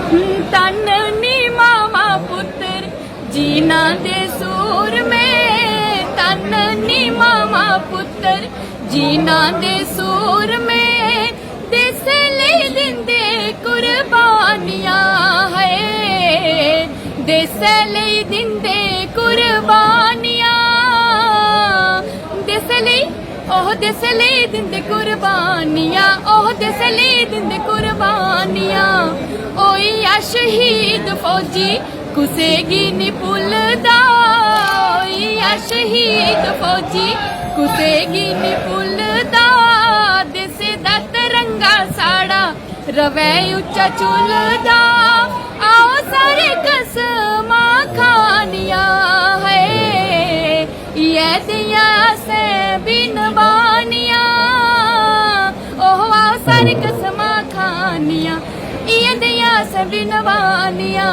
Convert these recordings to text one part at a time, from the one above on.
तन नी मावा पुत्र जीना दे सूर में, तन नी मावा पुत्र जीना दे सूर में, देश ले दिंदे कुर्बानियां है, देश ले दिंदे कुर्बानियां, देश ले ओह देश ले दिंदे कुर्बानियां, ओह देश ले दिंदे कुर्बानियां, ओई आ शहीद फौजी कुसेगी नी भुलदा, ओई आ शहीद फौजी कुसेगी नी भुलदा, देश दा तिरंगा साड़ा रवै उच्चा झुलदा, आओ सारे कसमा खानियां है, ये दिया से बिनवानियां, ओह आओ सारे कसमा खानियां, ये दिया से बिनवानियां,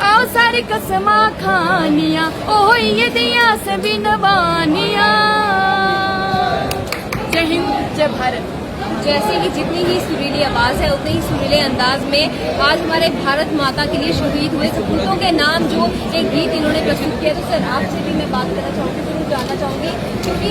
आओ सारे कसमा खानियां, ओह ये दिया से बिनवानियां। जय हिंद जय भारत। जैसे ही जितनी ही सुरीली आवाज़ है उतने ही सुरीले अंदाज में आज हमारे भारत माता के लिए शहीद हुए सपूतों के नाम जो एक गीत इन्होंने प्रस्तुत किया, तो सर आपसे भी मैं बात करना चाहूँगी, जरूर जानना चाहूँगी, क्योंकि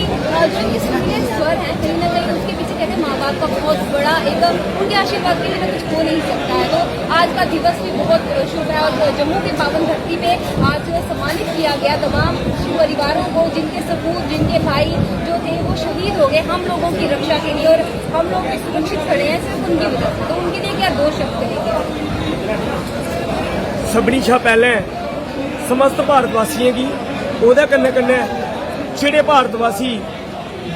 जो ये सुरीले स्वर हैं कहीं ना कहीं उसके पीछे कहते हैं माँ बाप का बहुत बड़ा एक उनके आशीर्वाद के बिना कुछ हो नहीं सकता है। तो आज का दिवस भी बहुत शुभ है और जम्मू की पावन धरती पे आज सम्मानित किया गया तमाम परिवारों को जिनके सपूत जिनके भाई जो थे वो शहीद हो गए हम लोगों की रक्षा के लिए, और हम लोग भी सुरक्षित खड़े हैं सिर्फ उनकी वजह से। तो उनके लिए क्या दो शब्द करेंगे? सबनी शा पहले समस्त भारतवासियों की ओहदे कन्नै कन्नै जेड़े भारतवासी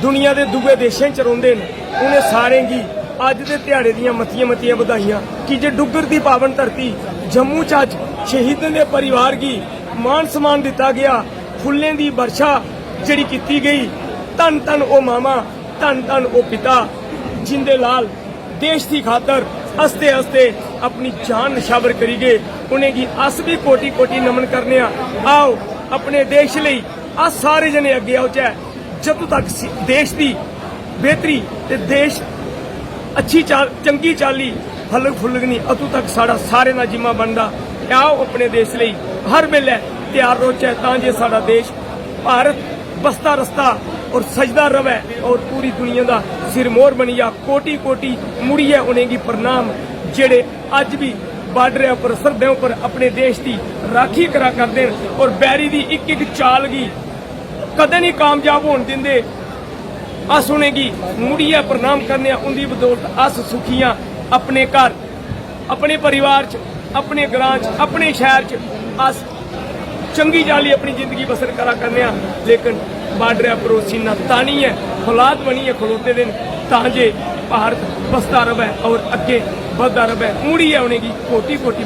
दुनिया के दूए देशों च रौंदे न उन्हें सारें की अज के दिहाड़े दियां मतियां मतियां बधाइयां कि जे डुग्गर की पावन धरती जम्मू च अज शहीदों के परिवार की मान सम्मान दिता गया, फुल्लें की वर्षा जिहड़ी कीती गई, धन धन ओ मामा धन धन ओ पिता जिंदे लाल देश की खातर हसते हसते अपनी जान निछावर करी गए, उन्हें की अस भी कोटि कोटि नमन करने। आओ अपने देश लई अस सारे जने अगे आओ, चाहे जदों तक देश की बेहतरी ते देश अच्छी चंगी चाली फलग फुलग नहीं अतों तक साड़ा सारे का जिम्मा बनता। आओ अपने देश लई हर वेले तैयार रोचे तां साड़ा देश भारत बसता रस्ता और सजदा रवे और पूरी दुनिया का सिरमौर बनी जा। कोटि कोटि मुड़िए उन्हें प्रणाम जेड़े अज भी बार्डर पर सरहदें पर अपने देश की राखी करा करते हैं और बैरी की एक एक चाल की कदे नहीं कामयाब होने देंदे। अस उन्हें की मुड़िए प्रणाम करने उनकी बदौलत अस सुखियां अपने घर अपने परिवार च अपने ग्रां च अपने शहर च अस चंगी चाली अपनी जिंदगी बसर करा करने। लेकिन बार्डर पर सीना तानी है हालात बनी है खलोते दिन ताजे भारत बसता रवे और अगे बढ़ता रवे। मुड़ी है उन्हें की कोटि कोटि